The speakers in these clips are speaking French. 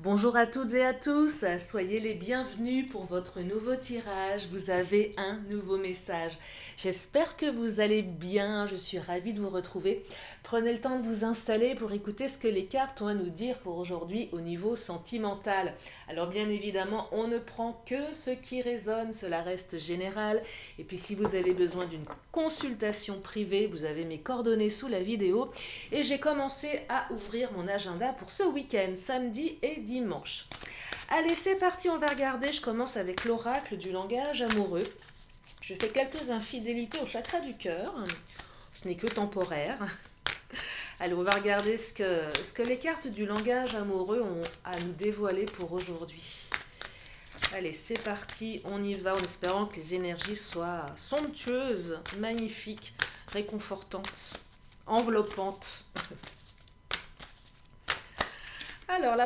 Bonjour à toutes et à tous, soyez les bienvenus pour votre nouveau tirage. Vous avez un nouveau message. J'espère que vous allez bien, je suis ravie de vous retrouver. Prenez le temps de vous installer pour écouter ce que les cartes ont à nous dire pour aujourd'hui au niveau sentimental. Alors bien évidemment, on ne prend que ce qui résonne, cela reste général. Et puis si vous avez besoin d'une consultation privée, vous avez mes coordonnées sous la vidéo. Et j'ai commencé à ouvrir mon agenda pour ce week-end, samedi et dimanche. Allez, c'est parti, on va regarder. Je commence avec l'oracle du langage amoureux. Je fais quelques infidélités au chakra du cœur. Ce n'est que temporaire. Allez, on va regarder ce que les cartes du langage amoureux ont à nous dévoiler pour aujourd'hui. Allez, c'est parti, on y va en espérant que les énergies soient somptueuses, magnifiques, réconfortantes, enveloppantes. Alors,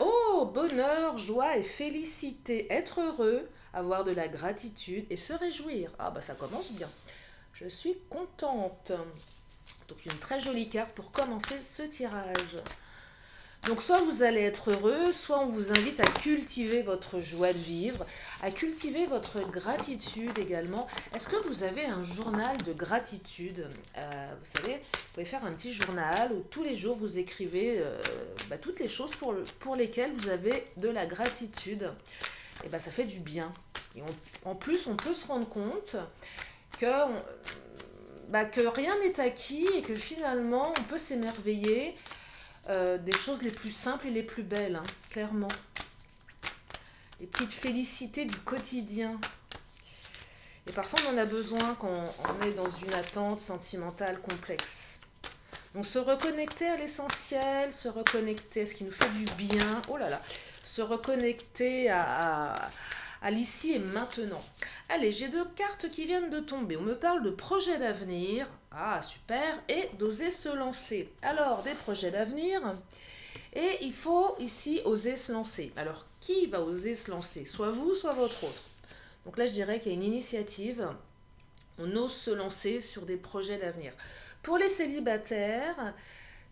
oh, bonheur, joie et félicité, être heureux, avoir de la gratitude et se réjouir. Ah, bah ça commence bien. Je suis contente. Donc, une très jolie carte pour commencer ce tirage. Donc, soit vous allez être heureux, soit on vous invite à cultiver votre joie de vivre, à cultiver votre gratitude également. Est-ce que vous avez un journal de gratitude? Vous savez, vous pouvez faire un petit journal où tous les jours vous écrivez toutes les choses pour lesquelles vous avez de la gratitude. Et ça fait du bien. Et en plus, on peut se rendre compte que rien n'est acquis et que finalement, on peut s'émerveiller des choses les plus simples et les plus belles, hein, clairement. Les petites félicités du quotidien. Et parfois, on en a besoin quand on est dans une attente sentimentale complexe. Donc, se reconnecter à l'essentiel, se reconnecter à ce qui nous fait du bien. Oh là là, se reconnecter à l'ici et maintenant. Allez, j'ai deux cartes qui viennent de tomber. On me parle de projets d'avenir. Ah, super. Et d'oser se lancer. Alors, des projets d'avenir. Et il faut ici oser se lancer. Alors, qui va oser se lancer? Soit vous, soit votre autre. Donc là, je dirais qu'il y a une initiative. On ose se lancer sur des projets d'avenir. Pour les célibataires,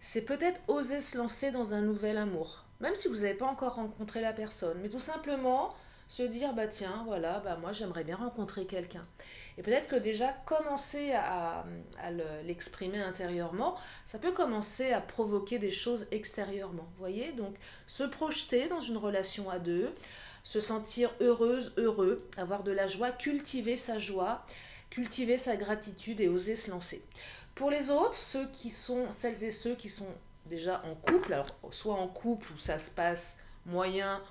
c'est peut-être oser se lancer dans un nouvel amour. Même si vous n'avez pas encore rencontré la personne. Mais tout simplement se dire, tiens, voilà, moi j'aimerais bien rencontrer quelqu'un. Et peut-être que déjà commencer à l'exprimer intérieurement, ça peut commencer à provoquer des choses extérieurement. Vous voyez, donc se projeter dans une relation à deux, se sentir heureuse, heureux, avoir de la joie, cultiver sa gratitude et oser se lancer. Pour les autres, celles et ceux qui sont déjà en couple, alors soit en couple où ça se passe moyen,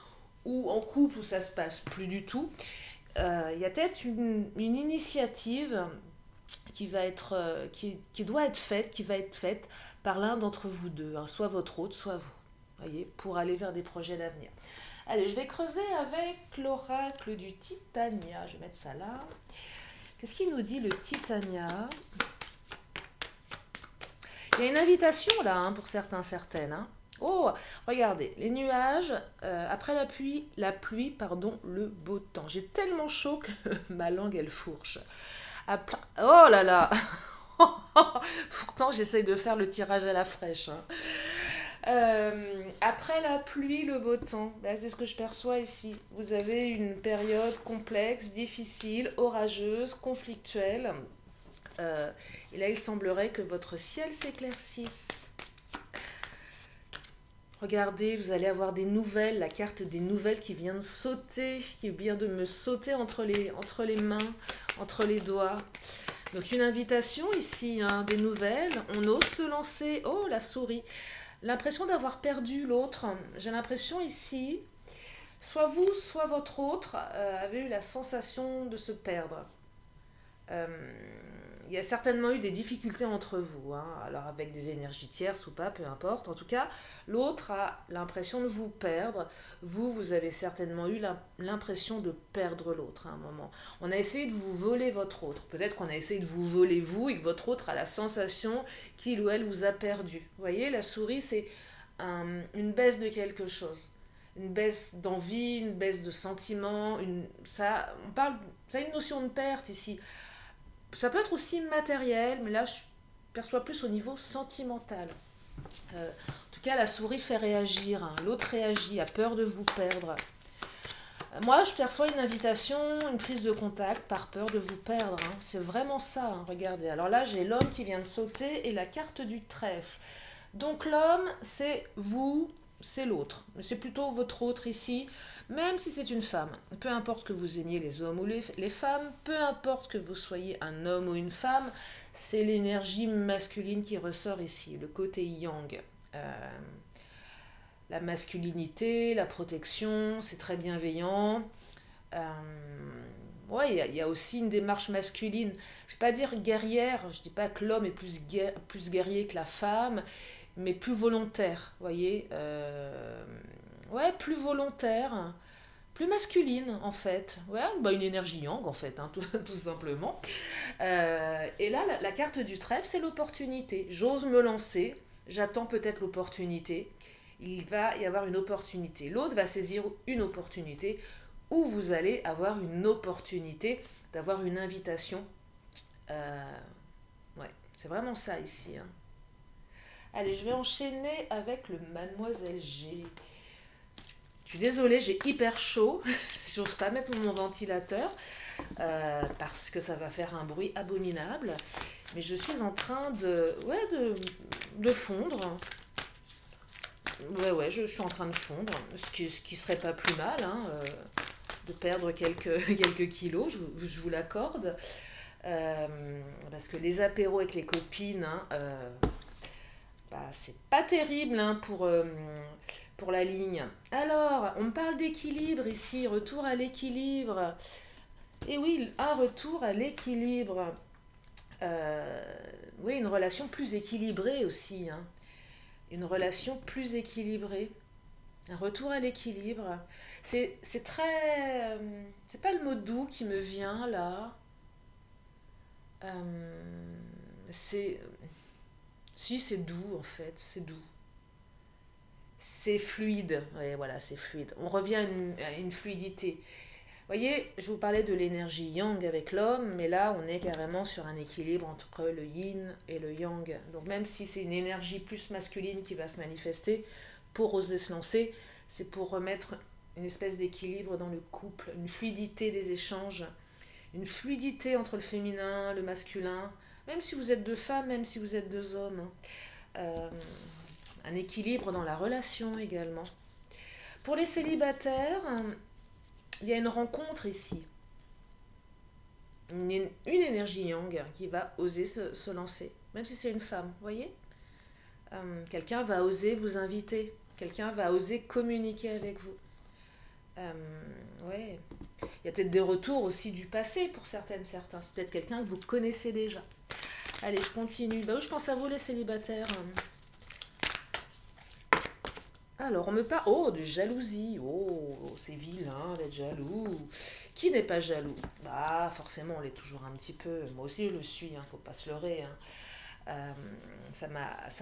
ou en couple où ça se passe plus du tout, il y a peut-être une initiative qui va être, qui doit être faite, qui va être faite par l'un d'entre vous deux, hein, soit votre autre, soit vous, voyez, pour aller vers des projets d'avenir. Allez, je vais creuser avec l'oracle du Titania. Je vais mettre ça là. Qu'est-ce qu'il nous dit le Titania? Il y a une invitation là, hein, pour certains, certaines. Hein. Oh, regardez, les nuages, après la pluie, le beau temps. J'ai tellement chaud que ma langue, elle fourche. Oh là là. Pourtant, j'essaye de faire le tirage à la fraîche. Hein. Après la pluie, le beau temps. C'est ce que je perçois ici. Vous avez une période complexe, difficile, orageuse, conflictuelle. Et là, il semblerait que votre ciel s'éclaircisse. Regardez, vous allez avoir des nouvelles, la carte des nouvelles qui vient de sauter, qui vient de me sauter entre les mains, entre les doigts. Donc une invitation ici, hein, des nouvelles, on ose se lancer. Oh, la souris. L'impression d'avoir perdu l'autre. J'ai l'impression ici, soit vous, soit votre autre avez eu la sensation de se perdre. Il y a certainement eu des difficultés entre vous, hein, alors avec des énergies tierces ou pas, peu importe. En tout cas, l'autre a l'impression de vous perdre. Vous avez certainement eu l'impression de perdre l'autre à un moment. On a essayé de vous voler votre autre. Peut-être qu'on a essayé de vous voler vous et que votre autre a la sensation qu'il ou elle vous a perdu. Vous voyez, la souris, c'est une baisse de quelque chose. Une baisse d'envie, une baisse de sentiment. Ça a une notion de perte ici. Ça peut être aussi matériel, mais là, je perçois plus au niveau sentimental. En tout cas, la souris fait réagir, hein. L'autre réagit, a peur de vous perdre. Moi, je perçois une invitation, une prise de contact par peur de vous perdre, hein. C'est vraiment ça, hein. Regardez. Alors là, j'ai l'homme qui vient de sauter et la carte du trèfle. Donc l'homme, c'est vous, c'est l'autre. Mais c'est plutôt votre autre ici, même si c'est une femme. Peu importe que vous aimiez les hommes ou les femmes, peu importe que vous soyez un homme ou une femme, c'est l'énergie masculine qui ressort ici, le côté yang. La masculinité, la protection, c'est très bienveillant. Ouais, il y a aussi une démarche masculine. Je ne vais pas dire guerrière, je ne dis pas que l'homme est plus guerrier que la femme, mais plus volontaire, voyez. Ouais, plus volontaire, plus masculine en fait. Ouais, bah une énergie yang en fait, hein, tout simplement. Et là, la carte du trèfle, c'est l'opportunité. J'ose me lancer, j'attends peut-être l'opportunité. Il va y avoir une opportunité. L'autre va saisir une opportunité où vous allez avoir une opportunité d'avoir une invitation. Ouais, c'est vraiment ça ici, hein. Allez, je vais enchaîner avec le Mademoiselle G. Je suis désolée, j'ai hyper chaud. J'ose pas mettre mon ventilateur parce que ça va faire un bruit abominable. Mais je suis en train de fondre. Ouais, je suis en train de fondre, ce qui serait pas plus mal, hein, de perdre quelques kilos, je vous l'accorde. Parce que les apéros avec les copines, hein, bah, c'est pas terrible, hein, pour la ligne. Alors, on me parle d'équilibre ici, retour à l'équilibre. Et oui, un retour à l'équilibre. Oui, une relation plus équilibrée aussi, hein. Une relation plus équilibrée, un retour à l'équilibre. C'est très... c'est pas le mot doux qui me vient là. Si, c'est doux en fait, c'est doux. C'est fluide, ouais, voilà, c'est fluide. On revient à une fluidité. Vous voyez, je vous parlais de l'énergie yang avec l'homme, mais là, on est carrément sur un équilibre entre le yin et le yang. Donc même si c'est une énergie plus masculine qui va se manifester, pour oser se lancer, c'est pour remettre une espèce d'équilibre dans le couple, une fluidité des échanges, une fluidité entre le féminin, le masculin, même si vous êtes deux femmes, même si vous êtes deux hommes. Un équilibre dans la relation également. Pour les célibataires, il y a une rencontre ici, une énergie yang qui va oser se lancer, même si c'est une femme, vous voyez. Quelqu'un va oser vous inviter, quelqu'un va oser communiquer avec vous. Ouais. Il y a peut-être des retours aussi du passé pour certains. C'est peut-être quelqu'un que vous connaissez déjà. Allez, je continue. Bah oui, je pense à vous les célibataires. Alors, on me parle... Oh, de jalousie. Oh, c'est vilain d'être jaloux. Qui n'est pas jaloux? Bah, forcément, on l'est toujours un petit peu. Moi aussi, je le suis, hein, faut pas se leurrer. Hein. Ça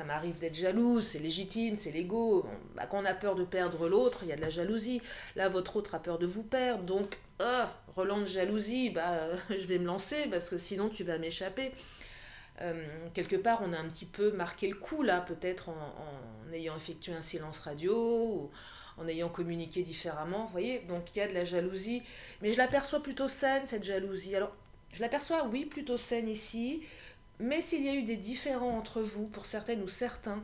m'arrive d'être jalouse, c'est légitime, c'est l'ego. Bah, quand on a peur de perdre l'autre, il y a de la jalousie. Là, votre autre a peur de vous perdre. Donc, relance de jalousie, bah, je vais me lancer parce que sinon, tu vas m'échapper. Quelque part, on a un petit peu marqué le coup, là, peut-être en ayant effectué un silence radio, ou en ayant communiqué différemment, vous voyez. Donc, il y a de la jalousie, mais je l'aperçois plutôt saine, cette jalousie. Alors, je l'aperçois, oui, plutôt saine ici, mais s'il y a eu des différends entre vous, pour certaines ou certains,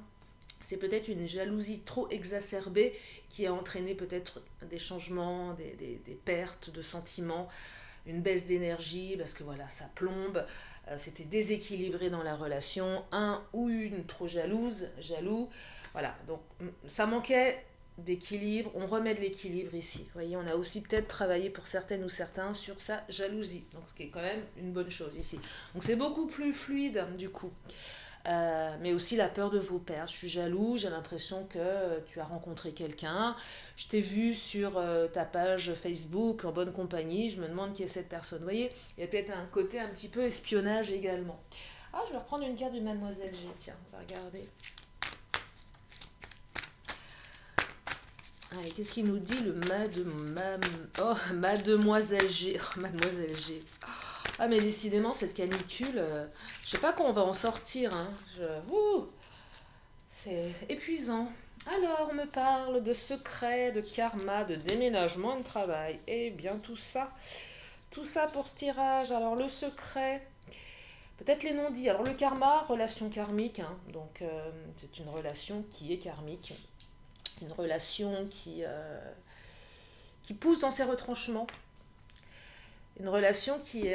c'est peut-être une jalousie trop exacerbée qui a entraîné peut-être des changements, des pertes de sentiments, une baisse d'énergie, parce que voilà, ça plombe, c'était déséquilibré dans la relation, un ou une trop jaloux, voilà, donc ça manquait d'équilibre, on remet de l'équilibre ici, vous voyez, on a aussi peut-être travaillé pour certaines ou certains sur sa jalousie, donc ce qui est quand même une bonne chose ici, donc c'est beaucoup plus fluide du coup. Mais aussi la peur de vous perdre. Je suis jaloux, j'ai l'impression que tu as rencontré quelqu'un, je t'ai vu sur ta page Facebook en bonne compagnie, je me demande qui est cette personne. Vous voyez, il y a peut-être un côté un petit peu espionnage également. Ah, je vais reprendre une carte du Mademoiselle G, tiens, on va regarder. Allez, qu'est-ce qu'il nous dit le Mademoiselle G. Oh, Mademoiselle G. Ah, mais décidément, cette canicule, je sais pas quand on va en sortir. Hein. C'est épuisant. Alors, on me parle de secrets, de karma, de déménagement et de travail. Eh bien, tout ça pour ce tirage. Alors, le secret, peut-être les non-dits. Alors, le karma, relation karmique, hein. Donc, c'est une relation qui est karmique. Une relation qui pousse dans ses retranchements. Une relation qui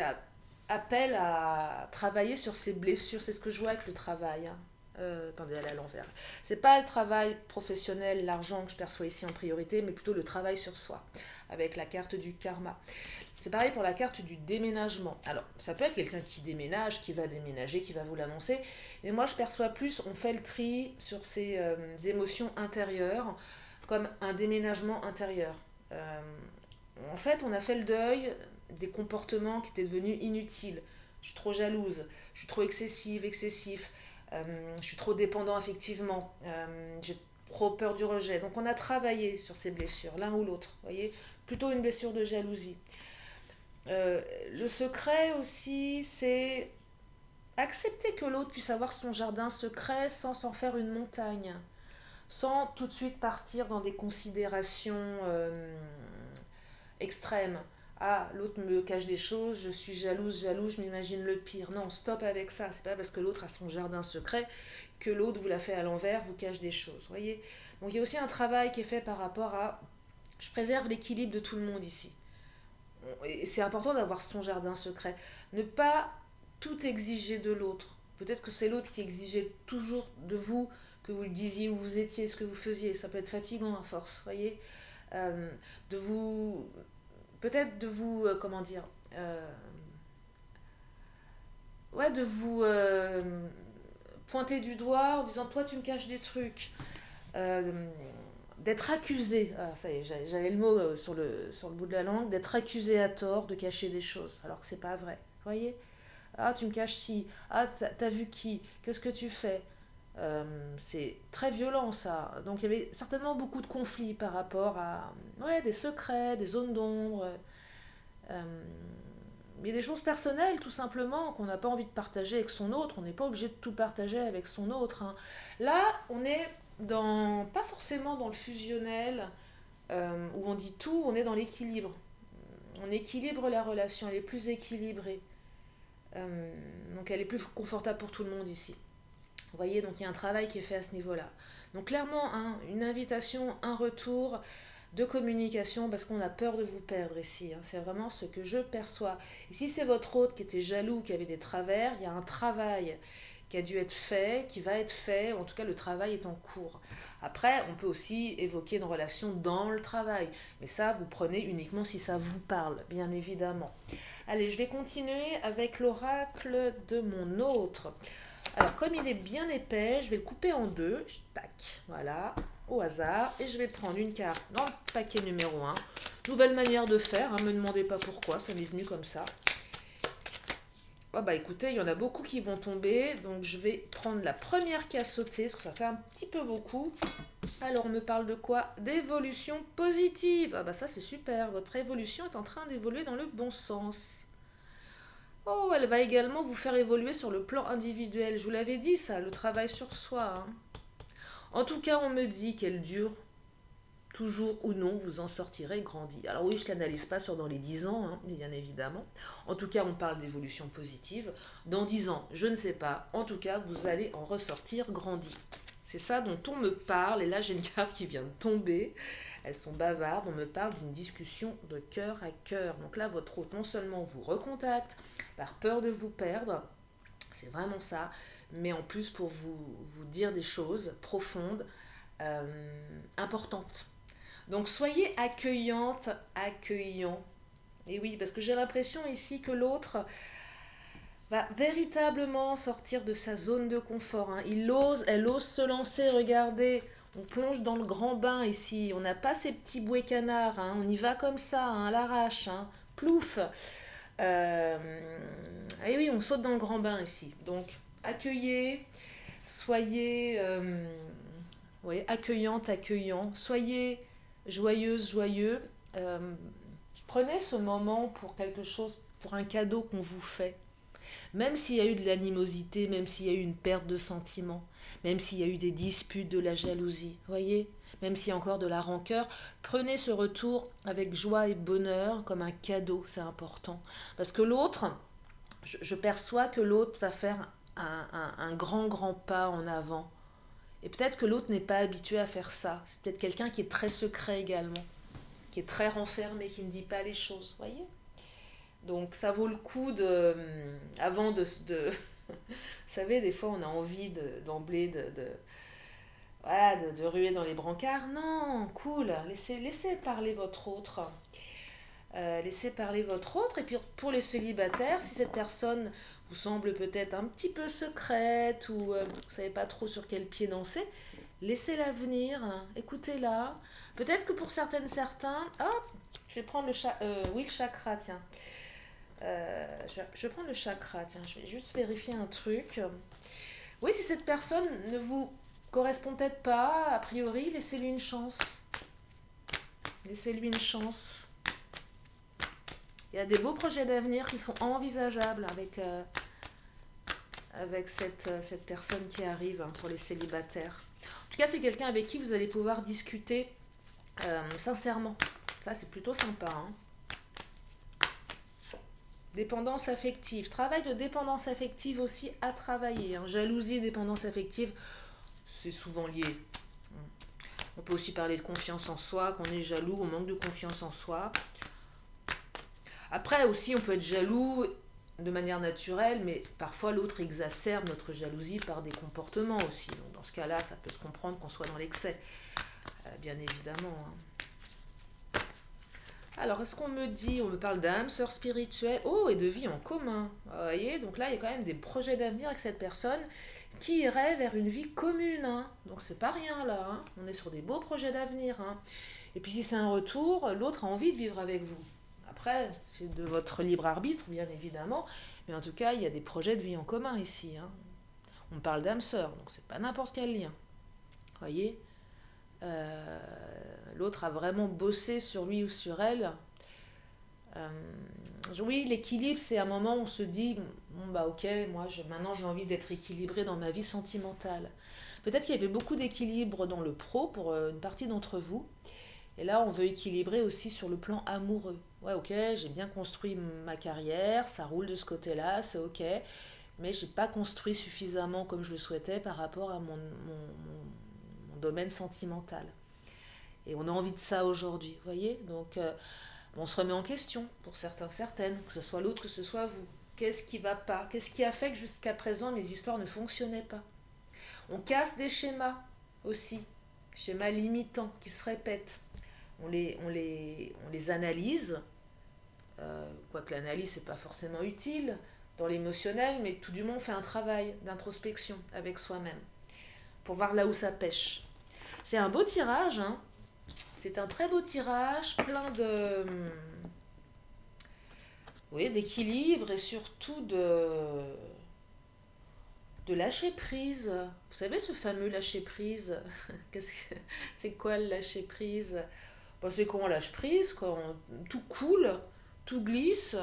appelle à travailler sur ses blessures. C'est ce que je vois avec le travail, hein. Attendez, elle est à l'envers. C'est pas le travail professionnel, l'argent que je perçois ici en priorité, mais plutôt le travail sur soi, avec la carte du karma. C'est pareil pour la carte du déménagement. Alors, ça peut être quelqu'un qui déménage, qui va déménager, qui va vous l'annoncer, mais moi je perçois plus, on fait le tri sur ses émotions intérieures, comme un déménagement intérieur. En fait, on a fait le deuil des comportements qui étaient devenus inutiles. Je suis trop jalouse, je suis trop excessif. Je suis trop dépendant affectivement, j'ai trop peur du rejet. Donc on a travaillé sur ces blessures, l'un ou l'autre, voyez, plutôt une blessure de jalousie. Le secret aussi, c'est accepter que l'autre puisse avoir son jardin secret sans s'en faire une montagne, sans tout de suite partir dans des considérations extrêmes. Ah, l'autre me cache des choses, je suis jalouse, je m'imagine le pire. Non, stop avec ça. C'est pas parce que l'autre a son jardin secret que l'autre vous l'a fait à l'envers, vous cache des choses. Voyez. Donc il y a aussi un travail qui est fait par rapport à... Je préserve l'équilibre de tout le monde ici. Et c'est important d'avoir son jardin secret. Ne pas tout exiger de l'autre. Peut-être que c'est l'autre qui exigeait toujours de vous, que vous le disiez où vous étiez, ce que vous faisiez. Ça peut être fatigant à force, voyez. De vous... Peut-être de vous, comment dire, ouais, de vous pointer du doigt en disant, toi tu me caches des trucs, d'être accusé, ah, ça y est, j'avais le mot sur le bout de la langue, d'être accusé à tort de cacher des choses, alors que c'est pas vrai, voyez. Ah, tu me caches ci, ah, t'as vu qui, qu'est-ce que tu fais. C'est très violent ça. Donc il y avait certainement beaucoup de conflits par rapport à ouais, des secrets, des zones d'ombre. Il y a des choses personnelles tout simplement qu'on n'a pas envie de partager avec son autre. On n'est pas obligé de tout partager avec son autre, hein. Là, on est pas forcément dans le fusionnel où on dit tout, on est dans l'équilibre. On équilibre la relation, elle est plus équilibrée. Donc elle est plus confortable pour tout le monde ici. Vous voyez, donc il y a un travail qui est fait à ce niveau-là. Donc clairement, hein, une invitation, un retour de communication parce qu'on a peur de vous perdre ici. Hein. C'est vraiment ce que je perçois. Et si c'est votre hôte qui était jaloux, qui avait des travers, il y a un travail qui a dû être fait, qui va être fait, en tout cas le travail est en cours. Après, on peut aussi évoquer une relation dans le travail, mais ça, vous prenez uniquement si ça vous parle, bien évidemment. Allez, je vais continuer avec l'oracle de mon autre. Alors, comme il est bien épais, je vais le couper en deux. Tac, voilà, au hasard. Et je vais prendre une carte dans le paquet numéro 1. Nouvelle manière de faire, hein, me demandez pas pourquoi, ça m'est venu comme ça. Oh bah écoutez, il y en a beaucoup qui vont tomber. Donc, je vais prendre la première qui a sauté, parce que ça fait un petit peu beaucoup. Alors, on me parle de quoi? D'évolution positive. Ah bah ça, c'est super. Votre évolution est en train d'évoluer dans le bon sens. Oh, elle va également vous faire évoluer sur le plan individuel. Je vous l'avais dit, ça, le travail sur soi. Hein. En tout cas, on me dit qu'elle dure toujours ou non, vous en sortirez grandi. Alors oui, je canalise pas sur dans les 10 ans, hein, bien évidemment. En tout cas, on parle d'évolution positive. Dans 10 ans, je ne sais pas. En tout cas, vous allez en ressortir grandi. C'est ça dont on me parle. Et là, j'ai une carte qui vient de tomber. Elles sont bavardes. On me parle d'une discussion de cœur à cœur. Donc là, votre hôte, non seulement vous recontacte par peur de vous perdre, c'est vraiment ça, mais en plus pour vous dire des choses profondes, importantes. Donc soyez accueillante, accueillant. Et oui, parce que j'ai l'impression ici que l'autre va véritablement sortir de sa zone de confort. Hein. Elle ose se lancer, regardez. On plonge dans le grand bain ici. On n'a pas ces petits bouets canards. Hein. On y va comme ça, hein, à l'arrache. Hein. Plouf. Et oui, on saute dans le grand bain ici. Donc, accueillez. Soyez accueillante, accueillant. Soyez joyeuse, joyeux. Prenez ce moment pour quelque chose, pour un cadeau qu'on vous fait. Même s'il y a eu de l'animosité, même s'il y a eu une perte de sentiment, même s'il y a eu des disputes, de la jalousie, voyez, même s'il y a encore de la rancœur, prenez ce retour avec joie et bonheur comme un cadeau, c'est important. Parce que l'autre, je perçois que l'autre va faire un grand pas en avant. Et peut-être que l'autre n'est pas habitué à faire ça. C'est peut-être quelqu'un qui est très secret également, qui est très renfermé, qui ne dit pas les choses, voyez. Donc ça vaut le coup de, avant de vous savez, des fois on a envie d'emblée voilà, de ruer dans les brancards. Non, cool, laissez parler votre autre. Laissez parler votre autre. Et puis pour les célibataires, si cette personne vous semble peut-être un petit peu secrète ou vous ne savez pas trop sur quel pied danser, laissez-la venir, hein, écoutez-la. Peut-être que pour certains, hop, je vais prendre le chakra, tiens. Je vais prendre le chakra, tiens, je vais juste vérifier un truc. Oui, si cette personne ne vous correspond peut-être pas, a priori, laissez-lui une chance. Laissez-lui une chance. Il y a des beaux projets d'avenir qui sont envisageables avec cette personne qui arrive, hein, pour les célibataires. En tout cas, c'est quelqu'un avec qui vous allez pouvoir discuter sincèrement. Ça, c'est plutôt sympa, hein. Dépendance affective. Travail de dépendance affective aussi à travailler, hein. Jalousie, dépendance affective, c'est souvent lié. On peut aussi parler de confiance en soi, qu'on est jaloux, on manque de confiance en soi. Après aussi, on peut être jaloux de manière naturelle, mais parfois l'autre exacerbe notre jalousie par des comportements aussi. Donc dans ce cas-là, ça peut se comprendre qu'on soit dans l'excès, bien évidemment, hein. Alors, est-ce qu'on me dit, on me parle d'âme, sœur spirituelle, oh, et de vie en commun. Vous voyez, donc là, il y a quand même des projets d'avenir avec cette personne qui irait vers une vie commune, hein. Donc, c'est pas rien là, hein. On est sur des beaux projets d'avenir, hein. Et puis, si c'est un retour, l'autre a envie de vivre avec vous. Après, c'est de votre libre arbitre, bien évidemment, mais en tout cas, il y a des projets de vie en commun ici, hein. On parle d'âme sœur, donc c'est pas n'importe quel lien. Vous voyez, l'autre a vraiment bossé sur lui ou sur elle. Oui, l'équilibre, c'est un moment où on se dit, bon bah ok, maintenant j'ai envie d'être équilibré dans ma vie sentimentale. Peut-être qu'il y avait beaucoup d'équilibre dans le pro pour une partie d'entre vous. Et là, on veut équilibrer aussi sur le plan amoureux. Ouais, ok, j'ai bien construit ma carrière, ça roule de ce côté-là, c'est ok. Mais j'ai pas construit suffisamment comme je le souhaitais par rapport à mon domaine sentimental. Et on a envie de ça aujourd'hui, vous voyez. Donc, on se remet en question pour certaines, que ce soit l'autre, que ce soit vous. Qu'est-ce qui va pas? Qu'est-ce qui a fait que jusqu'à présent, mes histoires ne fonctionnaient pas? On casse des schémas aussi, schémas limitants qui se répètent. On les analyse, quoique l'analyse, n'est pas forcément utile dans l'émotionnel, mais tout du moins, on fait un travail d'introspection avec soi-même pour voir là où ça pêche. C'est un beau tirage, hein. C'est un très beau tirage, plein d'équilibre et surtout de lâcher prise. Vous savez, ce fameux lâcher prise, c'est quoi le lâcher prise? Bon, c'est quand on lâche prise, quand tout coule, tout glisse.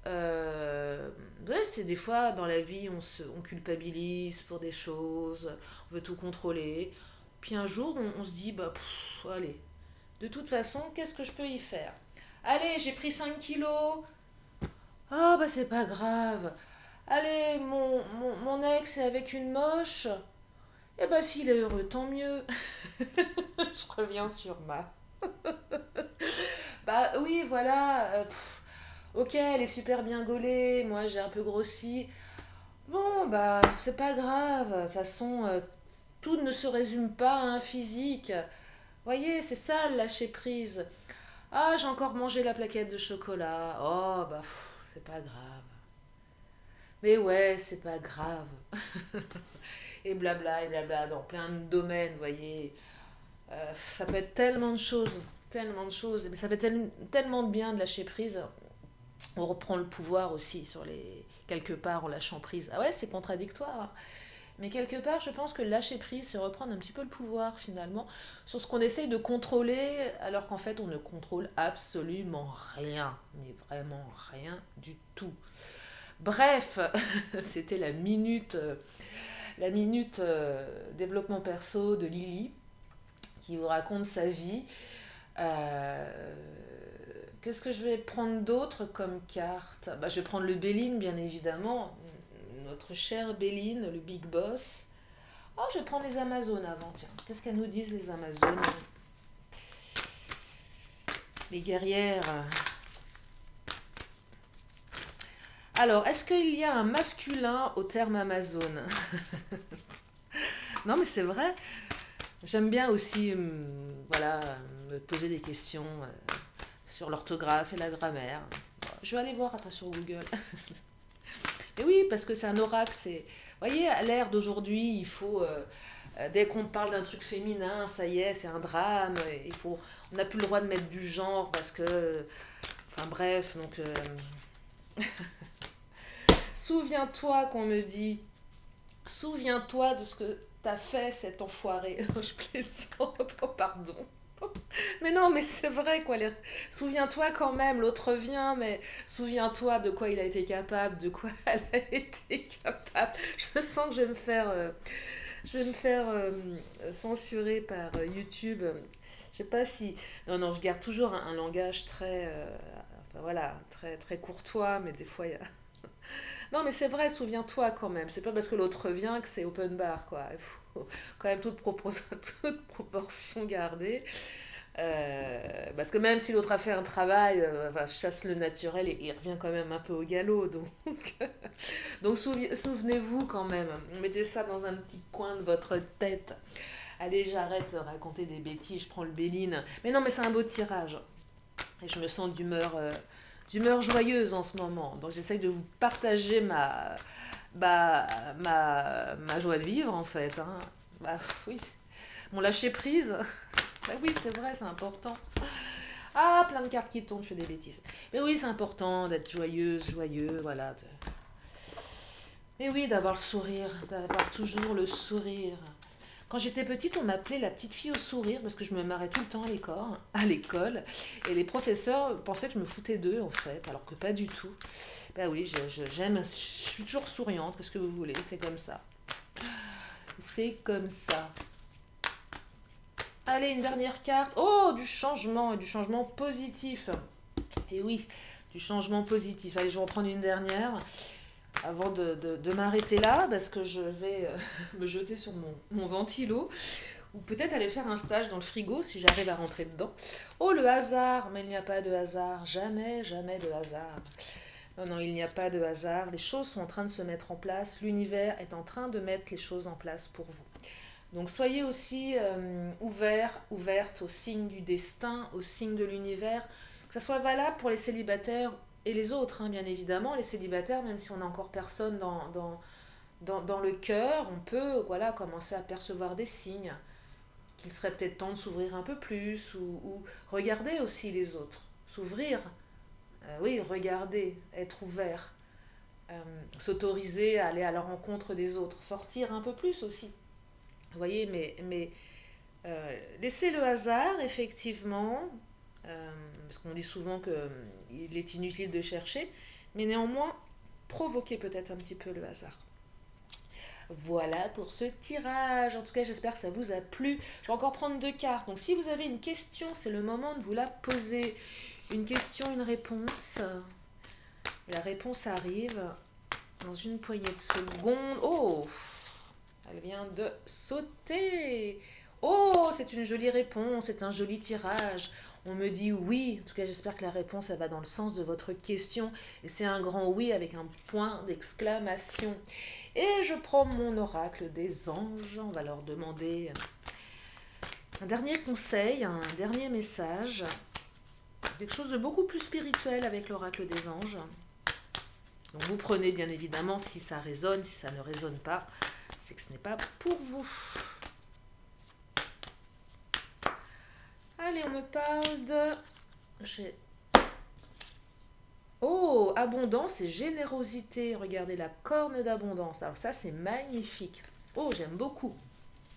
C'est des fois dans la vie, on culpabilise pour des choses, on veut tout contrôler. Puis un jour, on se dit, allez, de toute façon, qu'est-ce que je peux y faire? Allez, j'ai pris 5 kilos. Ah, c'est pas grave. Allez, mon ex est avec une moche. Eh s'il est heureux, tant mieux. Je reviens sur oui, voilà. Ok, elle est super bien gaulée. Moi, j'ai un peu grossi. Bon, c'est pas grave. De toute façon, tout ne se résume pas à un physique. Voyez, c'est ça le lâcher prise. Ah, j'ai encore mangé la plaquette de chocolat. Oh, c'est pas grave. Mais ouais, c'est pas grave. Et blabla, dans plein de domaines, voyez. Ça peut être tellement de choses. Mais ça fait tellement de bien de lâcher prise. On reprend le pouvoir aussi quelque part en lâchant prise. Ah ouais, c'est contradictoire, hein. Mais quelque part, je pense que lâcher prise, c'est reprendre un petit peu le pouvoir, finalement, sur ce qu'on essaye de contrôler, alors qu'en fait, on ne contrôle absolument rien. Mais vraiment rien du tout. Bref, c'était la minute développement perso de Lily qui vous raconte sa vie. Qu'est-ce que je vais prendre d'autre comme carte? Bah, je vais prendre le Béline, bien évidemment. Notre cher Béline, le Big Boss. Oh, je vais prendre les Amazones avant, tiens. Qu'est-ce qu'elles nous disent, les Amazones? Les guerrières. Alors, est-ce qu'il y a un masculin au terme Amazone? Non, mais c'est vrai. J'aime bien aussi, voilà, me poser des questions sur l'orthographe et la grammaire. Bon, je vais aller voir après sur Google. Et oui, parce que c'est un oracle. Vous voyez, à l'ère d'aujourd'hui, il faut, dès qu'on parle d'un truc féminin, ça y est, c'est un drame. On n'a plus le droit de mettre du genre parce que, enfin bref, donc. Souviens-toi qu'on me dit, souviens-toi de ce que t'as fait, cet enfoiré. Je plaisante, oh, pardon. Mais non, mais c'est vrai, quoi. Souviens-toi quand même, l'autre vient, mais souviens-toi de quoi il a été capable, de quoi elle a été capable. Je sens que je vais me faire censurer par YouTube. Je sais pas si... Non, non, je garde toujours un langage très... enfin, voilà, très, très courtois, mais des fois, il y a... Non, mais c'est vrai, souviens-toi quand même. C'est pas parce que l'autre vient que c'est open bar, quoi. Il faut quand même toute proportion gardée. Parce que même si l'autre a fait un travail, enfin, chasse le naturel et il revient quand même un peu au galop. Donc souvenez-vous quand même. Mettez ça dans un petit coin de votre tête. Allez, j'arrête de raconter des bêtises, je prends le Béline. Mais non, mais c'est un beau tirage. Et je me sens d'humeur joyeuse en ce moment. Donc j'essaye de vous partager ma joie de vivre en fait. Hein. Bah oui, mon lâcher prise. Bah oui, c'est vrai, c'est important. Ah, plein de cartes qui tombent, je fais des bêtises. Mais oui, c'est important d'être joyeuse, joyeux, voilà. Mais oui, d'avoir le sourire, d'avoir toujours le sourire. Quand j'étais petite, on m'appelait la petite fille au sourire parce que je me marrais tout le temps à l'école. Et les professeurs pensaient que je me foutais d'eux, en fait, alors que pas du tout. Ben oui, j'aime, je suis toujours souriante, qu'est-ce que vous voulez, c'est comme ça. C'est comme ça. Allez, une dernière carte. Oh, du changement positif. Et oui, du changement positif. Allez, je vais en prendre une dernière avant de m'arrêter là, parce que je vais me jeter sur mon ventilo, ou peut-être aller faire un stage dans le frigo si j'arrive à rentrer dedans. Oh, le hasard! Mais il n'y a pas de hasard, jamais, jamais de hasard. Non, non, il n'y a pas de hasard. Les choses sont en train de se mettre en place. L'univers est en train de mettre les choses en place pour vous. Donc soyez aussi ouverte aux signes du destin, aux signes de l'univers, que ce soit valable pour les célibataires et les autres, hein, bien évidemment. Les célibataires, même si on n'a encore personne dans le cœur, on peut voilà, commencer à percevoir des signes, qu'il serait peut-être temps de s'ouvrir un peu plus, ou regarder aussi les autres, s'ouvrir, oui, regarder, être ouvert, s'autoriser à aller à la rencontre des autres, sortir un peu plus aussi. Vous voyez, mais laissez le hasard, effectivement, parce qu'on dit souvent qu'il est inutile de chercher, mais néanmoins, provoquez peut-être un petit peu le hasard. Voilà pour ce tirage. En tout cas, j'espère que ça vous a plu. Je vais encore prendre 2 cartes. Donc, si vous avez une question, c'est le moment de vous la poser. Une question, une réponse. Et la réponse arrive dans une poignée de secondes. Oh! Elle vient de sauter. Oh, c'est une jolie réponse, c'est un joli tirage. On me dit oui. En tout cas, j'espère que la réponse, elle va dans le sens de votre question. Et c'est un grand oui avec un point d'exclamation. Et je prends mon oracle des anges. On va leur demander un dernier conseil, un dernier message. Quelque chose de beaucoup plus spirituel avec l'oracle des anges. Donc vous prenez bien évidemment si ça résonne, si ça ne résonne pas. C'est que ce n'est pas pour vous. Allez, on me parle de... Oh, abondance et générosité. Regardez la corne d'abondance. Alors ça, c'est magnifique. Oh, j'aime beaucoup.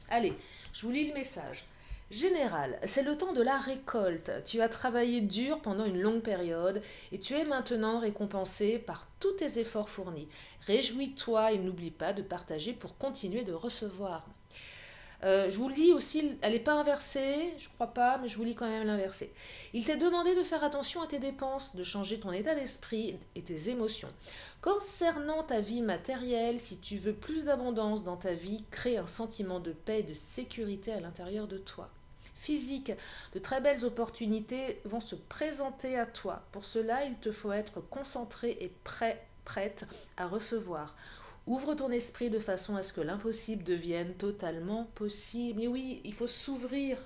Allez, je vous lis le message. Général, c'est le temps de la récolte. Tu as travaillé dur pendant une longue période et tu es maintenant récompensé par tous tes efforts fournis. Réjouis-toi et n'oublie pas de partager pour continuer de recevoir. Je vous lis aussi, elle n'est pas inversée, je crois pas, mais je vous lis quand même l'inversée. Il t'est demandé de faire attention à tes dépenses, de changer ton état d'esprit et tes émotions. Concernant ta vie matérielle, si tu veux plus d'abondance dans ta vie, crée un sentiment de paix et de sécurité à l'intérieur de toi. Physique, de très belles opportunités vont se présenter à toi. Pour cela, il te faut être concentré et prête à recevoir. Ouvre ton esprit de façon à ce que l'impossible devienne totalement possible. Et oui, il faut s'ouvrir.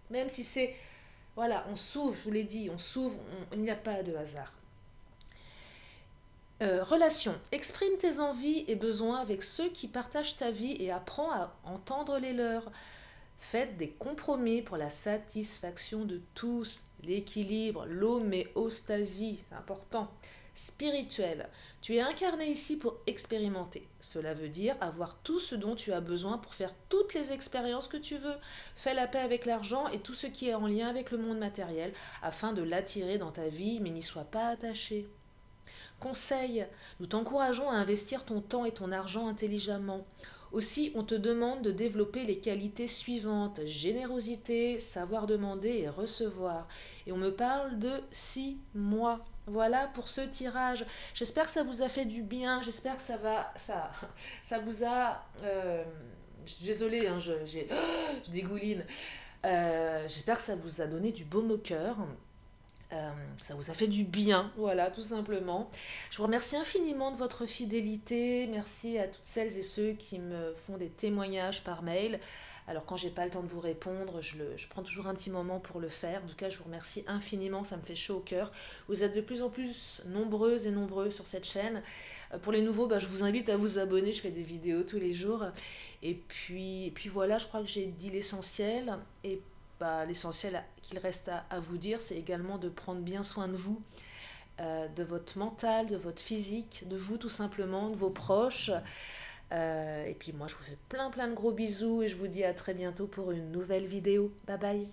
Même si c'est... Voilà, on s'ouvre, je vous l'ai dit, on s'ouvre, il n'y a pas de hasard. Relation. Exprime tes envies et besoins avec ceux qui partagent ta vie et apprends à entendre les leurs. Faites des compromis pour la satisfaction de tous. L'équilibre, l'homéostasie, c'est important. Spirituel. Tu es incarné ici pour expérimenter. Cela veut dire avoir tout ce dont tu as besoin pour faire toutes les expériences que tu veux. Fais la paix avec l'argent et tout ce qui est en lien avec le monde matériel afin de l'attirer dans ta vie, mais n'y sois pas attaché. Conseil, nous t'encourageons à investir ton temps et ton argent intelligemment. Aussi, on te demande de développer les qualités suivantes, générosité, savoir demander et recevoir. Et on me parle de 6 mois. Voilà pour ce tirage. J'espère que ça vous a fait du bien, j'espère que ça vous a... je suis désolée, hein, je dégouline. J'espère que ça vous a donné du baume au cœur. Ça vous a fait du bien, voilà, tout simplement. Je vous remercie infiniment de votre fidélité. Merci à toutes celles et ceux qui me font des témoignages par mail. Alors quand j'ai pas le temps de vous répondre, je prends toujours un petit moment pour le faire. En tout cas, je vous remercie infiniment, ça me fait chaud au cœur. Vous êtes de plus en plus nombreuses et nombreux sur cette chaîne. Pour les nouveaux, je vous invite à vous abonner. Je fais des vidéos tous les jours. Et puis voilà, je crois que j'ai dit l'essentiel. Et l'essentiel qu'il reste à vous dire, c'est également de prendre bien soin de vous, de votre mental, de votre physique, de vous tout simplement, de vos proches. Et puis moi, je vous fais plein de gros bisous et je vous dis à très bientôt pour une nouvelle vidéo. Bye bye.